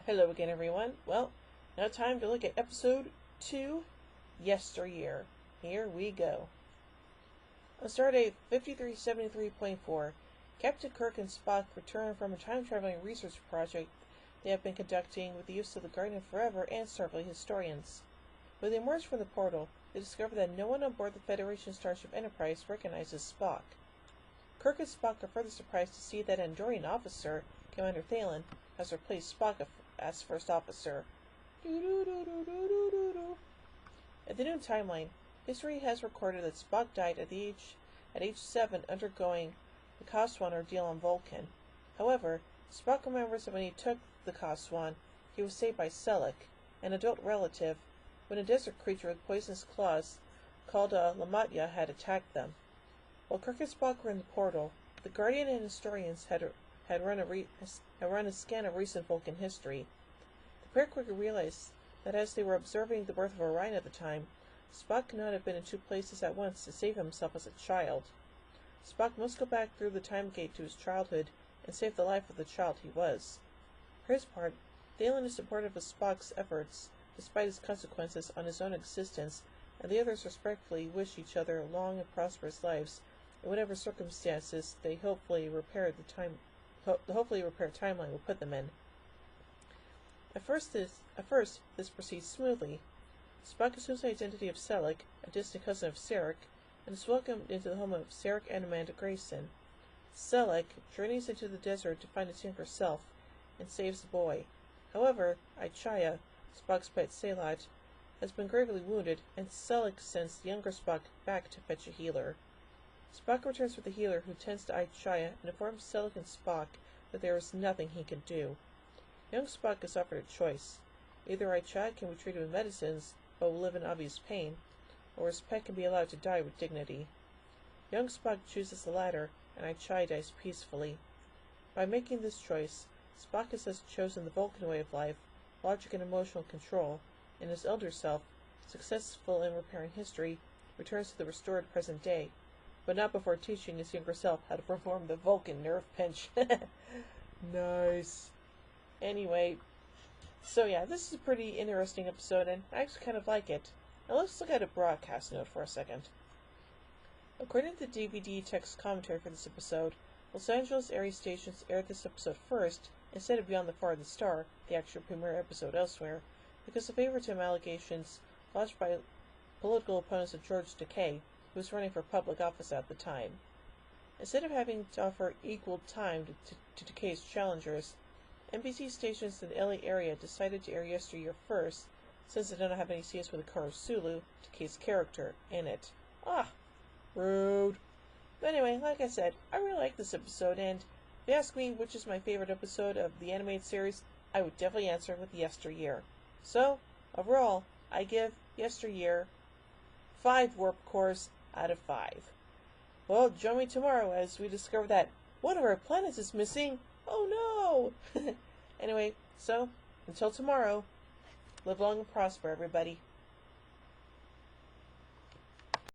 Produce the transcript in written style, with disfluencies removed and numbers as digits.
Hello again, everyone. Well, now time to look at episode 2, Yesteryear. Here we go. On Stardate 5373.4, Captain Kirk and Spock return from a time-traveling research project they have been conducting with the use of the Guardian Forever and Starfleet historians. When they emerge from the portal, they discover that no one on board the Federation starship Enterprise recognizes Spock. Kirk and Spock are further surprised to see that Andorian officer, Commander Thalen, has replaced Spock as first officer. At the new timeline, history has recorded that Spock died at age 7 undergoing the Coswan ordeal on Vulcan. However, Spock remembers that when he took the Coswan, he was saved by Selleck, an adult relative, when a desert creature with poisonous claws called Lamatya had attacked them. While Kirk and Spock were in the portal, the Guardian and historians had run a scan of recent Vulcan history. The pair quickly realized that as they were observing the birth of Orion at the time, Spock could not have been in two places at once to save himself as a child. Spock must go back through the time gate to his childhood and save the life of the child he was. For his part, Thalen is supportive of Spock's efforts, despite his consequences on his own existence, and the others respectfully wish each other long and prosperous lives in whatever circumstances the hopefully repaired timeline will put them in. At first, this proceeds smoothly. Spock assumes the identity of Selleck, a distant cousin of Sarek, and is welcomed into the home of Sarek and Amanda Grayson. Selleck journeys into the desert to find his younger self and saves the boy. However, Aichaya, Spock's pet Salat, has been gravely wounded, and Selleck sends the younger Spock back to fetch a healer. Spock returns with the healer, who tends to Aichaya and informs Selleck and Spock that there is nothing he can do. Young Spock is offered a choice. Either Aichaya can be treated with medicines, but will live in obvious pain, or his pet can be allowed to die with dignity. Young Spock chooses the latter, and Aichaya dies peacefully. By making this choice, Spock has thus chosen the Vulcan way of life, logic and emotional control, and his elder self, successful in repairing history, returns to the restored present day, but not before teaching his younger self how to perform the Vulcan nerve pinch. Nice. Anyway, so yeah, this is a pretty interesting episode, and I actually kind of like it. Now let's look at a broadcast note for a second. According to the DVD text commentary for this episode, Los Angeles area stations aired this episode first, instead of Beyond the Farthest Star, the actual premiere episode elsewhere, because of favoritism allegations lodged by political opponents of George Takei, who was running for public office at the time. Instead of having to offer equal time to Takei's challengers, NBC stations in the LA area decided to air Yesteryear first, since they don't have any scenes with Hikaru Sulu, Takei's character, in it. Ah, rude. But anyway, like I said, I really like this episode, and if you ask me which is my favorite episode of the animated series, I would definitely answer with Yesteryear. So, overall, I give Yesteryear 5 warp cores out of 5. Well, join me tomorrow as we discover that one of our planets is missing. Oh no! Anyway, so, until tomorrow, live long and prosper, everybody.